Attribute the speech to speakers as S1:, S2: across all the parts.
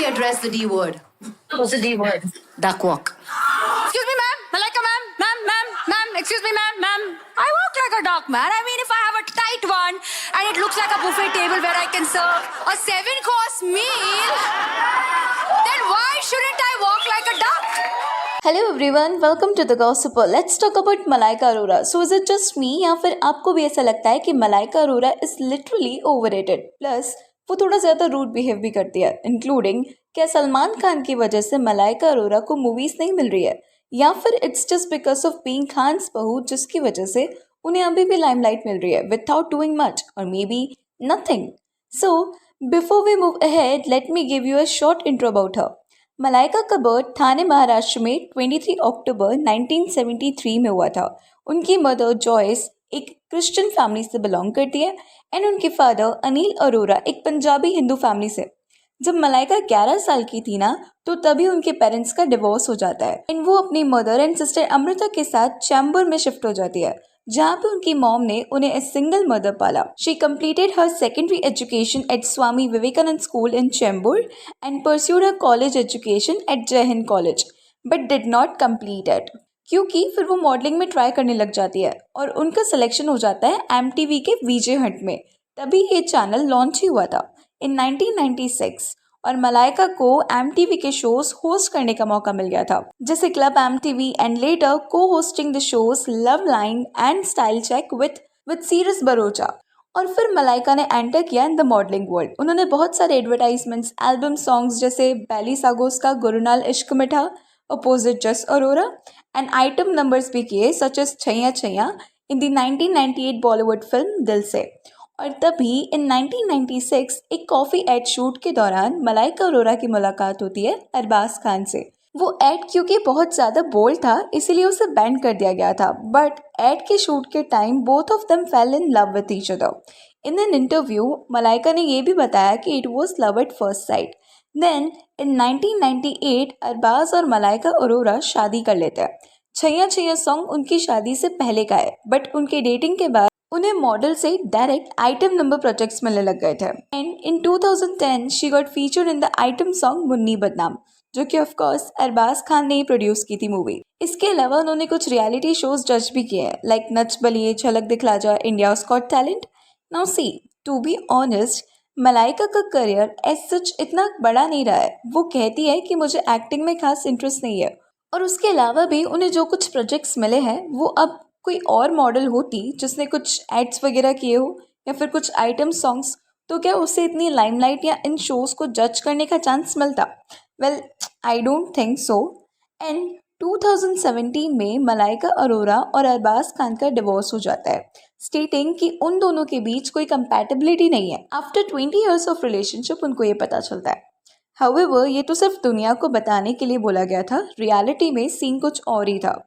S1: quickly address the D word.
S2: What's the D word?
S1: Duck walk.
S3: Excuse me, ma'am. Malika, ma'am. Excuse me, ma'am. I walk like a duck, man. I mean, if I have a tight one and it looks like a buffet table where I can serve a 7-course meal, then why shouldn't I walk like a duck?
S4: Hello everyone, welcome to the Gossiper. Let's talk about Malaika Arora. So is it just me या फिर आपको भी ऐसा लगता है कि Malaika Arora is literally overrated? Plus वो थोड़ा ज़्यादा रूड बिहेव भी करती है, इंक्लूडिंग क्या सलमान खान की वजह से मलाइका अरोरा को मूवीज़ नहीं मिल रही है, या फिर it's just because of being खान्स बहू जिसकी वजह से उन्हें अभी भी लाइमलाइट मिल रही है विदाउट डूइंग मच और maybe nothing. So before we move ahead, let me give you a short intro about her. Malaika का बर्थ ठाणे महाराष्ट्र में 23 अक्टूबर 1973 में हुआ था। उनकी मदर जॉयस एक क्रिश्चियन फैमिली से बिलोंग करती है एंड उनके फादर अनिल अरोरा एक पंजाबी हिंदू फैमिली से। जब मलाइका 11 साल की थी ना, तो तभी उनके पेरेंट्स का डिवोर्स हो जाता है एंड वो अपनी मदर एंड सिस्टर अमृता के साथ चैम्बूर में शिफ्ट हो जाती है, जहाँ पे उनकी मॉम ने उन्हें एज सिंगल मदर पाला। She completed her secondary education at Swami Vivekanand School in Chembur and pursued her college education at Jai Hind College, but did not complete it क्योंकि फिर वो मॉडलिंग में ट्राई करने लग जाती है और उनका सिलेक्शन हो जाता है MTV के विजय हंट में। तभी ये चैनल लॉन्च ही हुआ था इन 1996 और मलाइका को MTV के शोज होस्ट करने का मौका मिल गया था, जैसे क्लब MTV एंड लेटर को hosting the shows love line and style check with Cyrus Broacha. और फिर मलाइका ने एंटर किया इन द मॉडलिंग वर्ल्ड। उन्होंने बहुत सारे एडवर्टाइजमेंट्स, एल्बम सॉन्ग्स जैसे बैली सागोस का गुरुनाल इश्क मिठा, अपोजिट जस अरोरा एंड आइटम नंबर्स भी किए such as Chaiyya Chaiyya in the 1998 Bollywood film दिल से। और तभी इन 1996 एक कॉफ़ी एड शूट के दौरान मलाइका अरोरा की मुलाकात होती है अरबाज खान से। वो एड क्योंकि बहुत ज़्यादा बोल्ड था इसीलिए उसे बैन कर दिया गया था, बट एड के शूट के time both of them fell in love with each other. In an interview Malaika ने ये भी बताया कि it was love at first sight. Then in 1998 Arbaaz और मलाइका अरोरा शादी कर लेते हैं। छैया छैया सॉन्ग उनकी शादी से पहले का है, बट उनके डेटिंग के बाद उन्हें मॉडल से डायरेक्ट आइटम नंबर प्रोजेक्ट्स मिलने लग गए थे and in 2010 she got featured in the item song Munni बदनाम, जो कि ऑफ कोर्स अरबाज खान ने ही प्रोड्यूस की थी मूवी। इसके अलावा उन्होंने कुछ रियलिटी शोज जज भी किए हैं, like Nach Baliye, Jhalak Dikhla Jaa, India's got talent. Now see, to be honest, Malaika का करियर एज सच इतना बड़ा नहीं रहा है। वो कहती है कि मुझे एक्टिंग में खास इंटरेस्ट नहीं है, और उसके अलावा भी उन्हें जो कुछ प्रोजेक्ट्स मिले हैं वो अब कोई और मॉडल होती जिसने कुछ एड्स वगैरह किए हो या फिर कुछ आइटम सॉन्ग्स, तो क्या उससे इतनी लाइमलाइट या इन शोज़ को जज करने का चांस मिलता? Well, I don't think so. And 2017 में मलाइका अरोरा और अरबाज खान का डिवोर्स हो जाता है, स्टेटिंग कि उन दोनों के बीच कोई कंपैटिबिलिटी नहीं है। आफ्टर 20 ईयर्स ऑफ रिलेशनशिप उनको ये पता चलता है। हाउएवर, ये तो सिर्फ दुनिया को बताने के लिए बोला गया था, रियलिटी में सीन कुछ और ही था।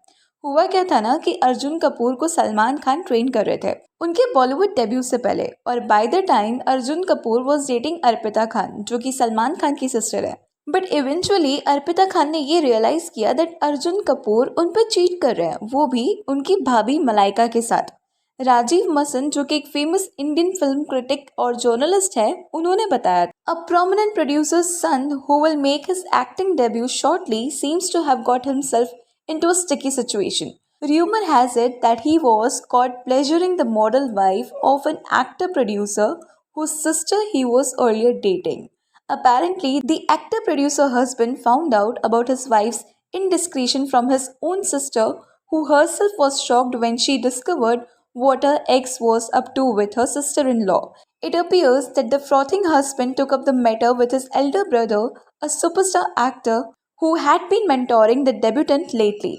S4: हुआ क्या था ना कि अर्जुन कपूर को सलमान खान ट्रेन कर रहे थे उनके बॉलीवुड डेब्यू से पहले, और by the time Arjun Kapoor was dating Arpita Khan, जो कि सलमान खान की सिस्टर है। बट इवेंचुअली अर्पिता खान ने ये रियलाइज किया दैट अर्जुन कपूर उन पर चीट कर रहे हैं, वो भी उनकी भाभी मलाइका के साथ। राजीव मसन, जो कि एक फेमस इंडियन फिल्म क्रिटिक और जर्नलिस्ट है, उन्होंने बताया a prominent producer's son who will make his acting debut shortly seems to have got himself into a sticky situation. Rumor has it that he was caught pleasuring the model wife of an actor-producer whose sister he was earlier dating. Apparently, the actor-producer husband found out about his wife's indiscretion from his own sister, who herself was shocked when she discovered what her ex was up to with her sister-in-law. It appears that the frothing husband took up the matter with his elder brother, a superstar actor who had been mentoring the debutant lately.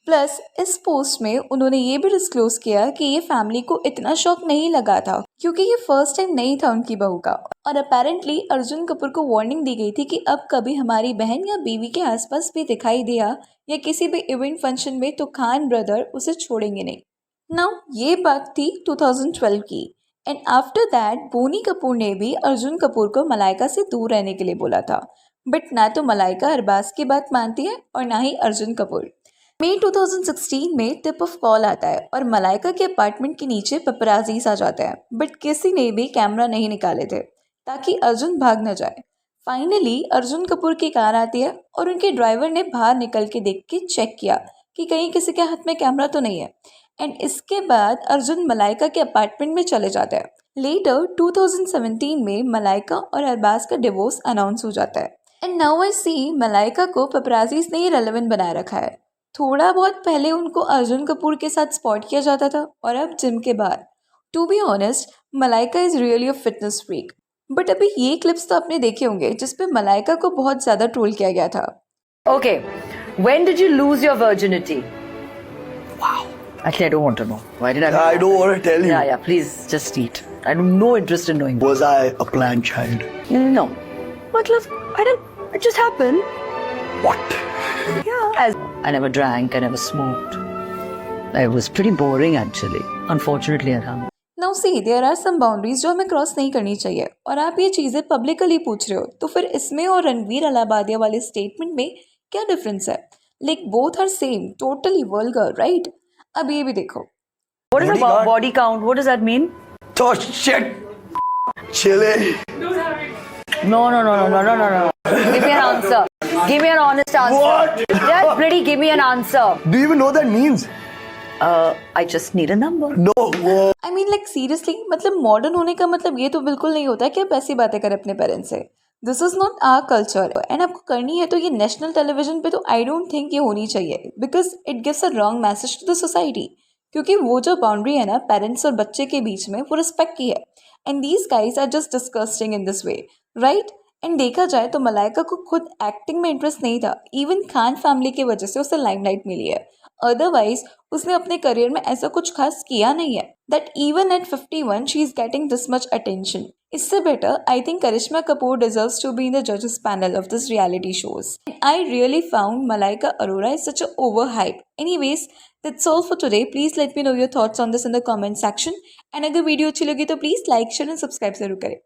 S4: Plus इस post में उन्होंने ये भी disclose किया कि ये family को इतना शॉक नहीं लगा था क्योंकि ये फर्स्ट टाइम नहीं था उनकी बहू का, और अपेरेंटली अर्जुन कपूर को वार्निंग दी गई थी कि अब कभी हमारी बहन या बीवी के आसपास भी दिखाई दिया या किसी भी इवेंट फंक्शन में तो खान ब्रदर उसे छोड़ेंगे नहीं। नाउ ये बात थी 2012 की, and after that Boney Kapoor ने भी अर्जुन कपूर को मलाइका से दूर रहने के लिए बोला था, बट ना तो मलाइका अरबाज की बात मानती है और ना ही अर्जुन कपूर। मई 2016 में टिप ऑफ कॉल आता है और मलाइका के अपार्टमेंट के नीचे पेपराजीज आ जाते हैं, बट किसी ने भी कैमरा नहीं निकाले थे ताकि अर्जुन भाग न जाए। फाइनली अर्जुन कपूर की कार आती है और उनके ड्राइवर ने बाहर निकल के देख के चेक किया कि कहीं किसी के हाथ में कैमरा तो नहीं है एंड इसके बाद अर्जुन मलाइका के अपार्टमेंट में चले जाते हैं। लेटर 2017 में मलाइका और अरबाज का डिवोर्स अनाउंस हो जाता है एंड नाउ आई सी मलाइका को पेपराजीज ने ही रेलेवेंट बनाए रखा है। थोड़ा बहुत पहले उनको अर्जुन कपूर के साथ स्पॉट किया जाता था और अब जिम के बाहर। To be honest Malaika is really a fitness freak. But अभी ये क्लिप्स तो आपने देखे होंगे जिसपे मलाइका को बहुत ज्यादा ट्रोल किया गया था।
S1: Okay, when did you lose your virginity? Wow. Actually, I don't want to know. Why did I?
S2: I don't want to tell you.
S1: Yeah, please just eat. I have no interest in knowing.
S2: Was I a planned child?
S1: No. But I don't. It just happened.
S2: What?
S1: Yeah. I never drank. I never smoked. It was pretty boring actually. Unfortunately, at home.
S4: Now see there are some boundaries जो हमें cross नहीं करनी चाहिए और आप ये चीज़ें publicly पूछ रहे हो तो फिर इसमें और रणवीर अलाहाबादिया वाले स्टेटमेंट में क्या डिफरेंस है? Like both are same, totally vulgar, right? अब ये भी देखो।
S1: What is a
S2: Bodyguard.
S1: body count? What does that mean?
S2: Oh shit! Chile.
S1: No. Give me an answer. Give me an honest answer.
S2: What?
S1: Just pretty. Give me an answer.
S2: Do you even know what that means?
S1: I just need a number.
S2: No. Whoa.
S4: I mean like seriously, मतलब modern होने का मतलब ये तो बिल्कुल नहीं होता कि आप ऐसी बातें करें अपने पेरेंट्स से। This is not our culture and आपको करनी है तो ये नेशनल टेलीविजन पे तो आई डोंट थिंक ये होनी चाहिए because it gives a wrong message to the society. क्योंकि वो जो बाउंड्री है ना पेरेंट्स और बच्चे के बीच में वो रिस्पेक्ट की है and these guys are just disgusting in this way, right? And देखा जाए तो मलाइका को खुद एक्टिंग में इंटरेस्ट नहीं था, इवन खान फैमिली की वजह से उसे लाइमलाइट मिली है। अदरवाइज उसने अपने करियर में ऐसा कुछ खास किया नहीं है that even at 51 she is getting this much attention. इससे better I think Karisma Kapoor deserves to be in the जजेस panel of this reality shows. I really found Malaika Arora is such a over hype. Anyways that's all for today. Please let me know your thoughts on this in the comment section and अगर video अच्छी लगी तो please like share and subscribe जरूर करें।